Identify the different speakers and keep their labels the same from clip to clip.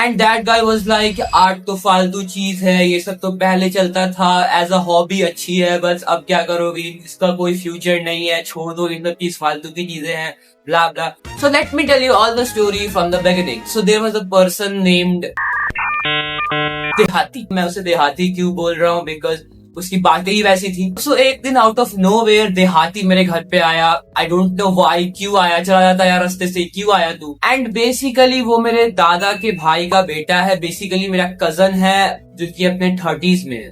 Speaker 1: And that guy was like art तो फालतू चीज है, ये सब तो पहले चलता था एज अ हॉबी, अच्छी है बस अब क्या करोगे, इसका कोई फ्यूचर नहीं है, छोड़ दो, इन सब चीज फालतू की चीजें हैं, blah blah. So let me tell you all the story from the beginning. So there was a person named देहाती. मैं उसे देहाती क्यों बोल रहा हूँ, बिकॉज उसकी बातें ही वैसी थी. सो एक दिन आउट ऑफ नोवेयर देहाती मेरे घर पे आया. आई डोंट नो व्हाई, क्यों आया, चला जाता यार रास्ते से, क्यों आया तू. एंड बेसिकली वो मेरे दादा के भाई का बेटा है, बेसिकली मेरा कजन है जो कि अपने 30s में है.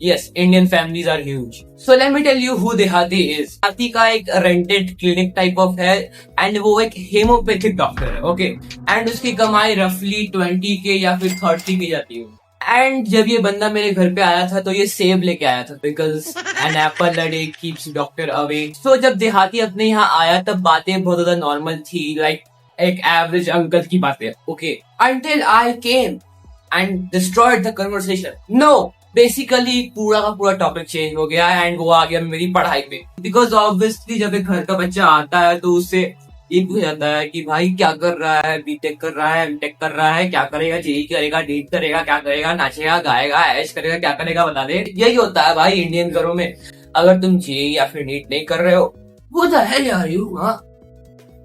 Speaker 1: Yes, Indian families are huge. So let me tell you who Dehati is. Dehati का एक rented clinic type of है and वो एक हेमोपैथिक डॉक्टर है, okay? And उसकी कमाई roughly 20 के या फिर 30 की जाती है. एंड जब ये बंदा मेरे घर पे आया था तो ये सेब लेके आया था, because an apple a day keeps doctor away. So जब देहाती अपने यहाँ आया तब बातें बहुत ज्यादा नॉर्मल थी, लाइक एक एवरेज अंकल की बातें, okay, until I came and destroyed the conversation. No, basically पूरा का पूरा टॉपिक चेंज हो गया एंड वो आ गया मेरी पढ़ाई पे. बिकॉज ऑब्वियसली जब एक घर का बच्चा आता है तो उससे ये पूछा जाता है कि भाई क्या कर रहा है, बीटेक कर रहा है, एमटेक कर रहा है, क्या करेगा, जेई करेगा, नीट करेगा, क्या करेगा, नाचेगा, गाएगा, ऐश करेगा, क्या करेगा, बता दे. यही होता है भाई इंडियन घरों में. अगर तुम जेई या फिर नीट नहीं कर रहे हो, वो द हेल आर यू, हाँ,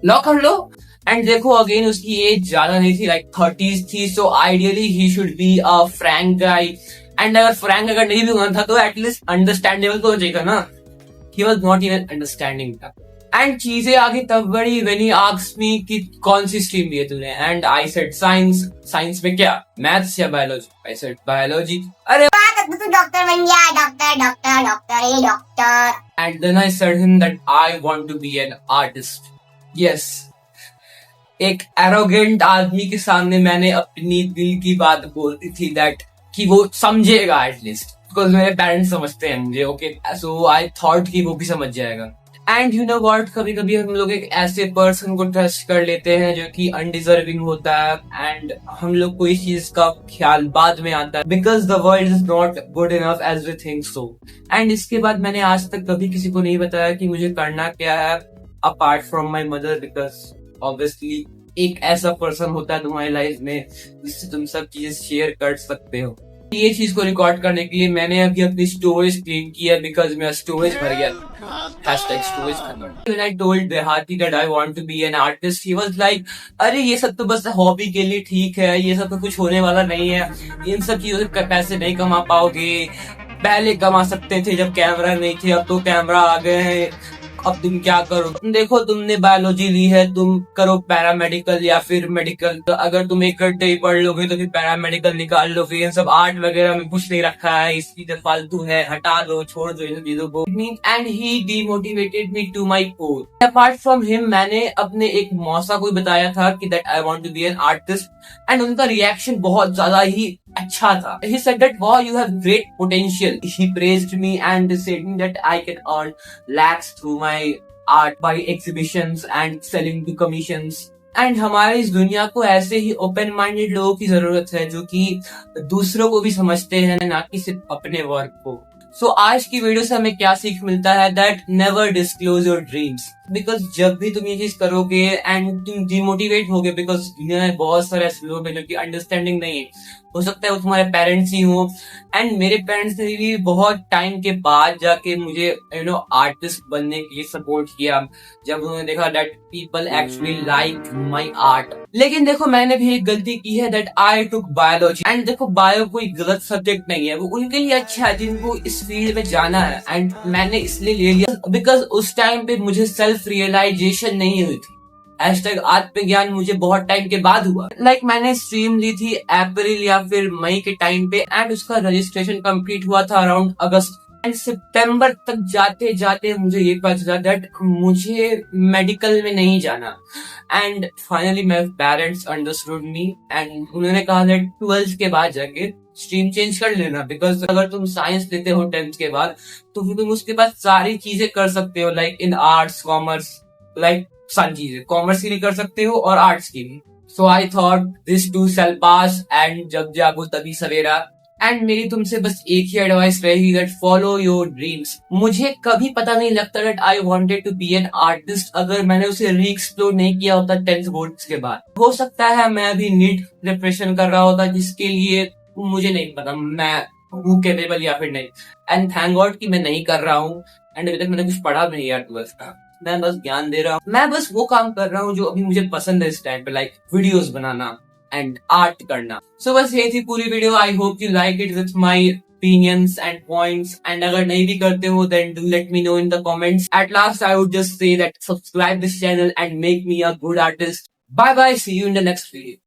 Speaker 1: लॉ कर लो. एंड देखो अगेन उसकी एज ज्यादा नहीं थी, लाइक 30s थी. So ideally he should be a Frank guy. And अगर फ्रैंक अगर नहीं भी होना था तो एटलीस्ट अंडरस्टैंडेबल तो हो जाएगा ना. He was not even understanding. And चीजें आगे तब बड़ी when he asked me कि कौन सी स्ट्रीम ली है तूने, and I said science. Science में क्या, मैथ्स या बायोलॉजी? I said biology. अरे
Speaker 2: तू डॉक्टर बन गया, doctor doctor doctor a doctor.
Speaker 1: And then I said him that I want to be an artist. Yes, एक एरोगेंट आदमी के सामने मैंने अपनी दिल की बात बोलती थी, दैट कि वो समझेगा एटलीस्ट, बिकॉज मेरे पेरेंट्स समझते हैं मुझे, ओके. सो आई थॉट कि वो भी समझ जाएगा. एंड यू नो व्हाट, कभी कभी हम लोग एक ऐसे पर्सन को ट्रस्ट कर लेते हैं जो कि अनडिजर्विंग होता है एंड हम लोग को इस चीज का ख्याल बाद में आता है, because the world is not good enough as we think so. And इसके बाद मैंने आज तक कभी किसी को नहीं बताया कि मुझे करना क्या है apart from my mother, because obviously एक ऐसा पर्सन होता है तुम्हारी लाइफ में जिससे तुम सब चीजें शेयर कर सकते हो. ये चीज को रिकॉर्ड करने के लिए मैंने अभी अपनी स्टोरेज क्लीन की है, बिकॉज मेरा स्टोरेज भर गया. #storage खत्म. When I told Dehati that I want to be an artist, he was like, अरे ये सब तो बस हॉबी के लिए ठीक है, ये सब तो कुछ होने वाला नहीं है, इन सब चीजों से पैसे नहीं कमा पाओगे, पहले कमा सकते थे जब कैमरा नहीं थे, अब तो कैमरा आ गए हैं, अब तुम क्या करो. देखो तुमने बायोलॉजी ली है, तुम करो पैरामेडिकल या फिर मेडिकल. तो अगर तुम एक घंटे ही पढ़ लोगे तो फिर पैरामेडिकल निकाल लो, फिर सब आर्ट वगैरह में कुछ नहीं रखा है, इसकी तो फालतू है, हटा दो, छोड़ दो इन चीजों को. And he demotivated me to my core. Apart from him मैंने अपने एक मौसा को बताया था कि that I want to be an artist, and उनका रिएक्शन बहुत ज्यादा ही अच्छा था. He said that wow, you have great potential. He praised me and said that I can earn lakhs through my art by exhibitions and selling to commissions. And हमारे इस दुनिया को ऐसे ही ओपन माइंडेड लोगों की जरूरत है जो कि दूसरों को भी समझते हैं, ना कि सिर्फ अपने वर्क को. सो आज की वीडियो से हमें क्या सीख मिलता है, that never disclose your dreams. Because जब भी तुम ये चीज करोगे एंड तुम डिमोटिवेट होगे, बिकॉज दुनिया में बहुत सारे ऐसे लोग हैं जो कि अंडरस्टैंडिंग नहीं है. हो सकता है वो तुम्हारे पेरेंट्स ही हो. एंड मेरे पेरेंट्स ने भी बहुत टाइम के बाद जाके मुझे आर्टिस्ट बनने के लिए सपोर्ट किया, जब उन्होंने देखा that people actually like my art. लेकिन देखो मैंने भी एक गलती की है, that I took biology. And देखो बायो कोई गलत सब्जेक्ट नहीं है, वो उनके लिए अच्छा है जिनको इस फील्ड में जाना है. एंड मैंने इसलिए ले लिया बिकॉज उस टाइम पे मुझे सेल्फ रियलाइजेशन नहीं हुई थी. आत्मज्ञान मुझे बहुत टाइम के बाद हुआ. लाइक मैंने स्ट्रीम ली थी अप्रैल या फिर मई के टाइम पे, एंड उसका रजिस्ट्रेशन कंप्लीट हुआ था अराउंड अगस्त. एंड सितंबर तक जाते जाते मुझे ये पता चला दैट मुझे मेडिकल में नहीं जाना. And finally my parents understood me and उन्होंने कहा दैट 12th के बाद जाके स्ट्रीम चेंज कर लेना, बिकॉज अगर तुम साइंस लेते हो 10th के बाद तो फिर तुम उसके बाद सारी चीजें कर सकते हो, like in arts, commerce, like सारी चीजें कॉमर्स की भी कर सकते हो और आर्ट्स की भी. So I thought this too shall pass, and जब जागो तभी सवेरा. एंड मेरी तुमसे बस एक ही एडवाइस रहेगी दैट फॉलो योर ड्रीम्स। मुझे कभी पता नहीं लगता that I wanted to be an artist अगर मैंने उसे री एक्सप्लोर नहीं किया होता 10th बोर्ड्स के बाद। हो सकता है मैं अभी नीट प्रिपरेशन कर रहा होता जिसके लिए मुझे नहीं पता मैं हूँ कैपेबल या फिर नहीं। एंड थैंक गॉड कि मैं नहीं कर रहा हूँ। एंड अभी तक मैंने कुछ पढ़ा भी नहीं यार 12th का। मैं बस ज्ञान दे रहा हूँ। मैं बस वो काम कर रहा हूँ जो अभी मुझे पसंद है इस टाइम पे, like videos banana and art करना। सो बस ये थी पूरी video. I hope you like it with my opinions and points, and अगर नहीं भी करते हो then do let me know in the comments. At last I would just say that subscribe this channel and make me a good artist. Bye bye, see you in the next video.